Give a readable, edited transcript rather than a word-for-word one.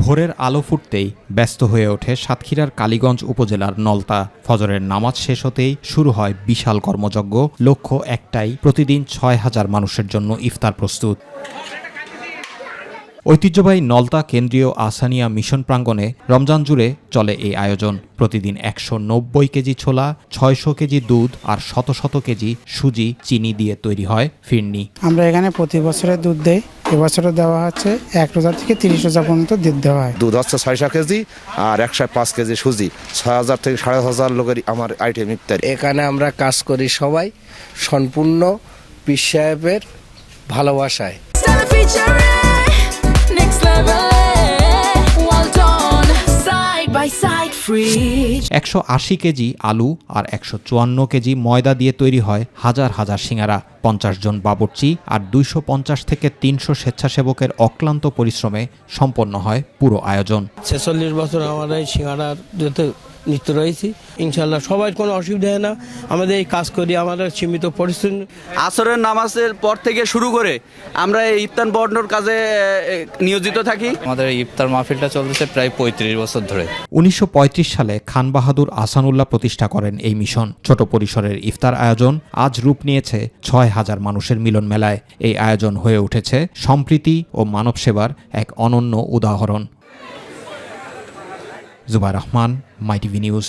ভোরের আলো ফুটতেই ব্যস্ত হয়ে ওঠে সাতক্ষীরার কালীগঞ্জ উপজেলার নলতা। ফজরের নামাজ শেষ হতেই শুরু হয় বিশাল কর্মযজ্ঞ। লক্ষ্য একটাই, প্রতিদিন ৬,০০০ মানুষের জন্য ইফতার প্রস্তুত। ঐতিহ্যবাহী নলতা কেন্দ্রীয় আহসানিয়া মিশন প্রাঙ্গণে রমজান জুড়ে চলে এই আয়োজন। প্রতিদিন ১৯০ কেজি ছোলা, ৬০০ কেজি দুধ আর শত শত কেজি সুজি, চিনি দিয়ে তৈরি হয় ফিরনি। আমরা এখানে প্রতি বছরে দুধ দেই। এবছরে দেওয়া হচ্ছে ১ রোজা থেকে ৩০ রোজা পর্যন্ত দুধ দেওয়া হয়। দুধ হচ্ছে ৬০০ কেজি আর ১০৫ কেজি সুজি। ৬,০০০ থেকে ৫,৫০০ লোকের আমার আইটেম ইফতার। এখানে আমরা কাজ করি সবাই সম্পূর্ণ পীর সাহেবের ভালোবাসায়। ১৮০ কেজি আলু আর ১৫৪ কেজি ময়দা দিয়ে তৈরি হয় হাজার হাজার সিঙ্গারা। ৫০ জন বাবুর্চি আর ২৫০ থেকে ৩০০ স্বেচ্ছাসেবকের অক্লান্ত পরিশ্রমে সম্পন্ন হয় পুরো আয়োজন। ৪৬ বছর আমরা এই সিঙ্গারার নিত্য রয়েছি। ইনশাল্লাহ সবাই কোনো অসুবিধা হয় না। আমাদের এই কাজ করি, আমাদের সীমিত পরিশ্রম। আসরের নামাজের পর থেকে শুরু করে আমরা এই ইফতার বন্টনের কাজে নিয়োজিত থাকি। আমাদের এই ইফতার মাহফিলটা চলতেছে প্রায় ৩৫ বছর ধরে। ১৯৩৫ সালে খান বাহাদুর আহসানুল্লাহ প্রতিষ্ঠা করেন এই মিশন। ছোট পরিসরের ইফতার আয়োজন আজ রূপ নিয়েছে ৬,০০০ মানুষের মিলন মেলায়। এই আয়োজন হয়ে উঠেছে সম্প্রীতি ও মানব সেবার এক অনন্য উদাহরণ। জুবাইর রহমান, মাই টিভি নিউজ।